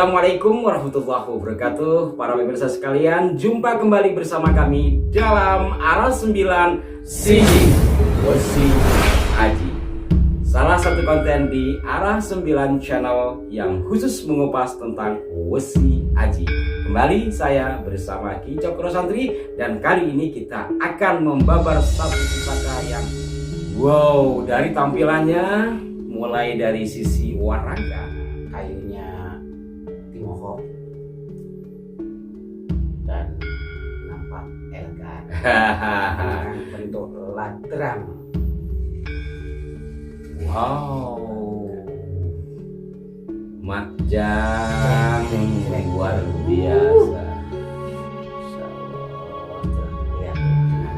Assalamualaikum warahmatullahi wabarakatuh. Para pemirsa sekalian, jumpa kembali bersama kami dalam Arah 9 Siji Wesi Aji, salah satu konten di Arah 9 Channel yang khusus mengupas tentang Wesi Aji. Kembali saya bersama Ki Cokro Santri, dan kali ini kita akan membabar satu pusaka yang wow, dari tampilannya mulai dari sisi warna kayunya timoho dan nampak elegan dengan bentuk ladrang. Wow, majang luar biasa. Lihat dengan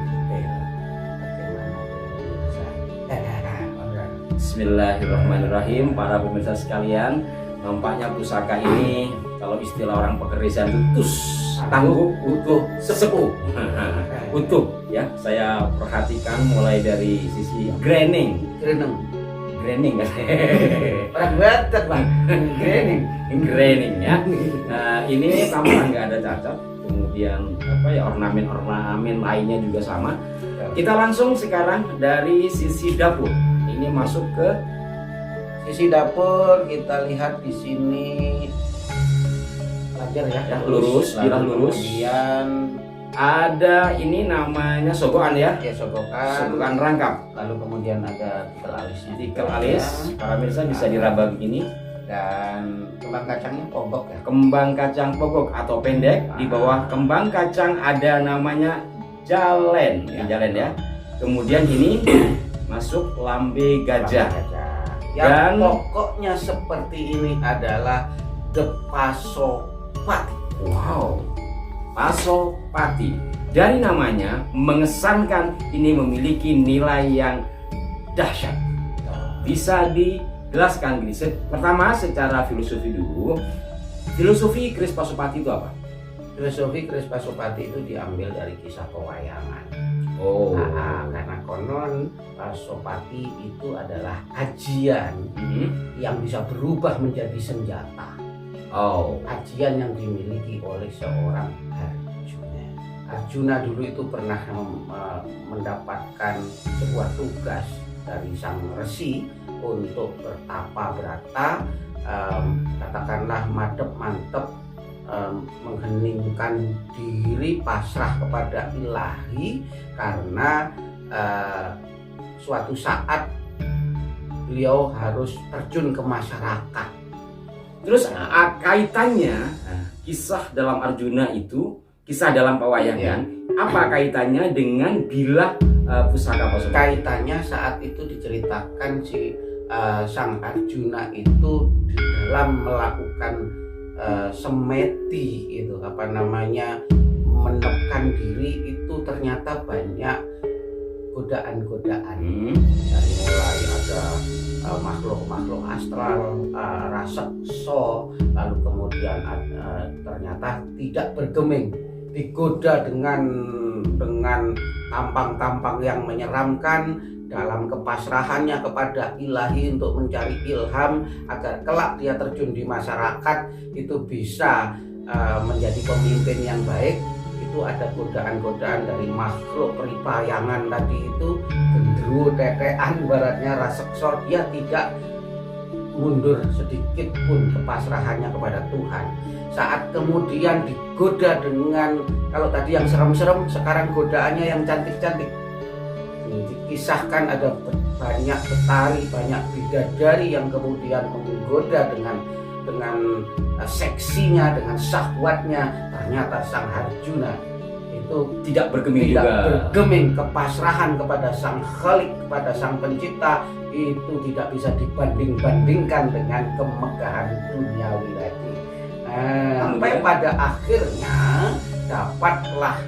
detail bagaimana Bismillahirrahmanirrahim. Para pemirsa sekalian, nampaknya pusaka ini kalau istilah orang pekerjaan itu tangguh, utuh, sesepuh. Utuh ya, saya perhatikan mulai dari sisi graining kan. orang Batak bang, graining ya. Nah, ini tampak nggak ada cacat. Kemudian ornamen lainnya juga sama. Kita langsung sekarang dari sisi dapur. Ini masuk ke sisi dapur. Kita lihat di sini lancar ya, lurus. Kemudian ada ini namanya sogokan ya, sogokan rangkap. Lalu kemudian ada tikel alisnya, tikel alis. Para pemirsa bisa diraba begini. Dan kembang kacangnya pogok ya, kembang kacang pogok atau pendek. Di bawah kembang kacang ada namanya jalen ya. Kemudian ini masuk lambe gajah. Yang Dan pokoknya seperti ini adalah the Pasopati. Wow, Pasopati. Dari namanya mengesankan ini memiliki nilai yang dahsyat. Bisa dijelaskan gini. Pertama secara filosofi dulu. Filosofi keris Pasopati itu apa? Filosofi keris Pasopati itu diambil dari kisah pewayangan. Oh, karena konon Pasopati itu adalah ajian yang bisa berubah menjadi senjata. Oh, ajian yang dimiliki oleh seorang Arjuna. Arjuna dulu itu pernah mendapatkan sebuah tugas dari sang resi untuk bertapa berata, katakanlah mantep mengheningkan diri pasrah kepada ilahi, karena suatu saat beliau harus terjun ke masyarakat. Terus kaitannya kisah dalam Arjuna itu, kisah dalam pewayangan, apa kaitannya dengan bilah pusaka Pasopati? Kaitannya saat itu diceritakan sang Arjuna itu di dalam melakukan semeti itu menekan diri itu ternyata banyak godaan-godaan. Dari mulai ada makhluk-makhluk astral, raseksa, lalu kemudian ternyata tidak bergeming, digoda dengan tampang-tampang yang menyeramkan. Dalam kepasrahannya kepada ilahi untuk mencari ilham agar kelak dia terjun di masyarakat itu bisa menjadi pemimpin yang baik, itu ada godaan-godaan dari makhluk peripayangan tadi itu, gendruwo tetean baratnya raseksa. Dia tidak mundur sedikit pun kepasrahannya kepada Tuhan. Saat kemudian digoda dengan, kalau tadi yang serem-serem, sekarang godaannya yang cantik-cantik. Dikisahkan ada banyak petari, banyak bidadari yang kemudian menggoda dengan seksinya, dengan syahwatnya. Ternyata sang Arjuna itu tidak bergeming kepasrahan kepada sang Khalik, kepada sang pencipta, itu tidak bisa dibanding-bandingkan dengan kemegahan duniawi tadi. Sampai pada akhirnya dapatlah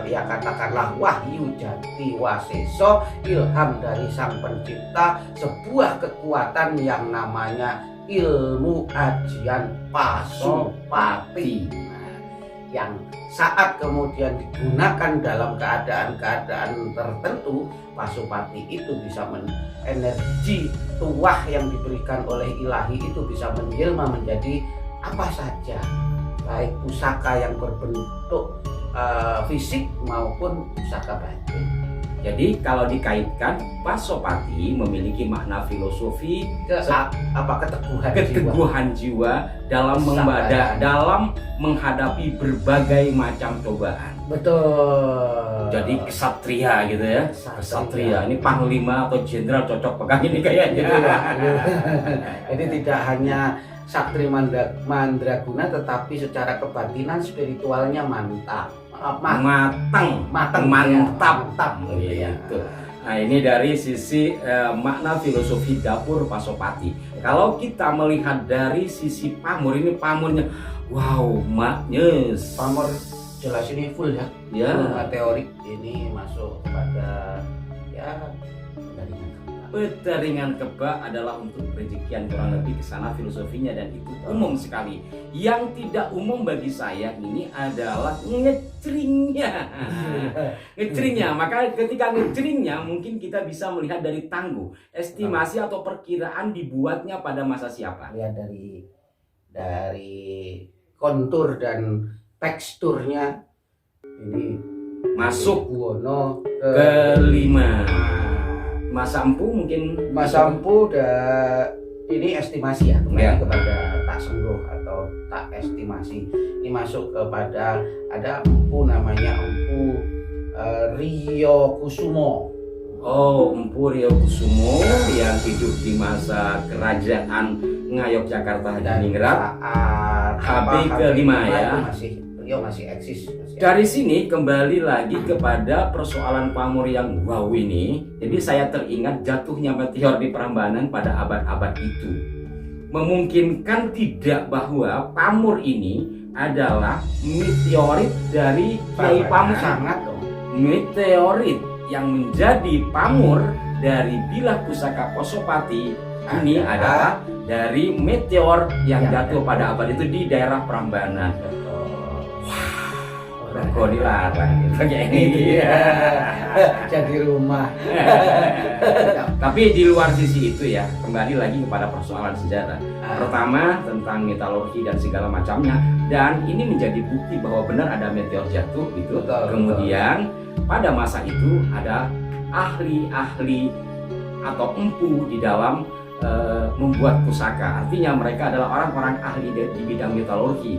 katakanlah wahyu jati waseso, ilham dari sang pencipta, sebuah kekuatan yang namanya ilmu ajian Pasopati. Yang saat kemudian digunakan dalam keadaan-keadaan tertentu, Pasopati itu bisa energi tuah yang diberikan oleh ilahi itu bisa menjelma menjadi apa saja, baik pusaka yang berbentuk fisik maupun pusaka batin. Jadi kalau dikaitkan, Pasopati memiliki makna filosofi keteguhan jiwa dalam dalam menghadapi berbagai macam cobaan. Betul. Jadi kesatria gitu ya. Kesatria. Ini panglima atau jenderal cocok pegang ini kayaknya. Ini tidak hanya Sakti Mandraguna, tetapi secara kebatinan spiritualnya mantap. Mantap. Gitu. Nah, ini dari sisi makna filosofi dapur Pasopati. Kalau kita melihat dari sisi pamor, ini pamornya wow, maknyes. Pamor jelas ini full ya. Ya. Teorik ini masuk pada Petaringan kebak adalah untuk rezekian, kurang lebih ke sana filosofinya, dan itu umum sekali. Yang tidak umum bagi saya ini adalah ngecringnya. Ngecringnya, maka ketika ngecringnya mungkin kita bisa melihat dari tangguh, estimasi atau perkiraan dibuatnya pada masa siapa. Lihat dari kontur dan teksturnya ini masuk Buwono kelima. Mas Ampu mungkin ini estimasi ya, kembali kepada tak sengguh atau tak estimasi. Ini masuk kepada ada empu namanya Empu Rio Kusumo. Oh, Empu Rio Kusumo yang hidup di masa kerajaan Ngayogyakarta Hadiningrat. HB kelima ya. Masih eksis. Dari sini kembali lagi kepada persoalan pamor yang wow ini. Jadi saya teringat jatuhnya meteor di Prambanan pada abad-abad itu memungkinkan tidak bahwa pamor ini adalah meteorit dari Kiai Pamor. Sangat dong. Meteorit yang menjadi pamor dari bilah pusaka Pasopati ini adalah dari meteor yang jatuh pada abad itu di daerah Prambanan. Kok dilarang gitu kayak ini. Jadi rumah. Tapi di luar sisi itu ya, kembali lagi kepada persoalan sejarah. Pertama tentang metalurgi dan segala macamnya, dan ini menjadi bukti bahwa benar ada meteor jatuh gitu. Kemudian pada masa itu ada ahli-ahli atau empu di dalam membuat pusaka. Artinya mereka adalah orang-orang ahli di bidang metalurgi.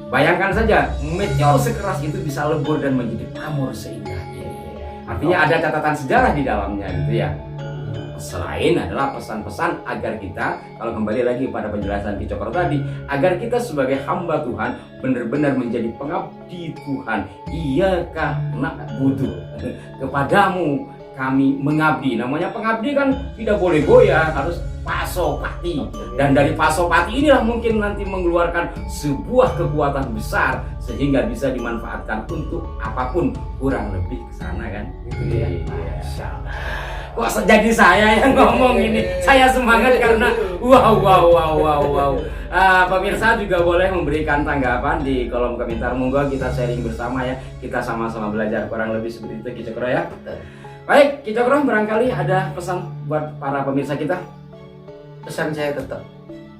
Bayangkan saja, meteor sekeras itu bisa lebur dan menjadi pamor seindah ini. Artinya ada catatan sejarah di dalamnya gitu ya. Selain adalah pesan-pesan agar kita, kalau kembali lagi pada penjelasan Ki Cokro tadi, agar kita sebagai hamba Tuhan benar-benar menjadi pengabdi Tuhan. Iyaka na'budu, kepadamu kami mengabdi. Namanya pengabdi kan tidak boleh goyah, harus Pasopati. Dan dari Pasopati inilah mungkin nanti mengeluarkan sebuah kekuatan besar sehingga bisa dimanfaatkan untuk apapun, kurang lebih ke sana kan. Gitu ya. Kok jadi saya yang ngomong ini? Saya semangat karena wow. Pemirsa juga boleh memberikan tanggapan di kolom komentar. Monggo kita sharing bersama ya. Kita sama-sama belajar, kurang lebih seperti itu Ki Cokro ya. Baik, Ki Cokro, barangkali ada pesan buat para pemirsa kita. Pesan saya tetap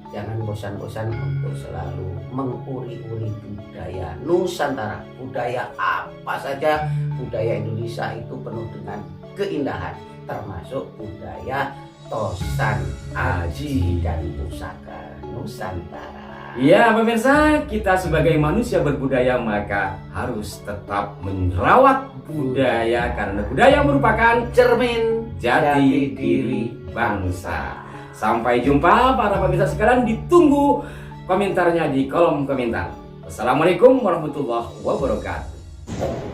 jangan bosan-bosan untuk selalu menguri-uri budaya Nusantara. Budaya apa saja, budaya Indonesia itu penuh dengan keindahan, termasuk budaya tosan, aji, dan pusaka Nusantara. Ya pemirsa, kita sebagai manusia berbudaya maka harus tetap merawat budaya, karena budaya merupakan cermin jati diri bangsa. Sampai jumpa para pemirsa sekalian, ditunggu komentarnya di kolom komentar. Wassalamualaikum warahmatullahi wabarakatuh.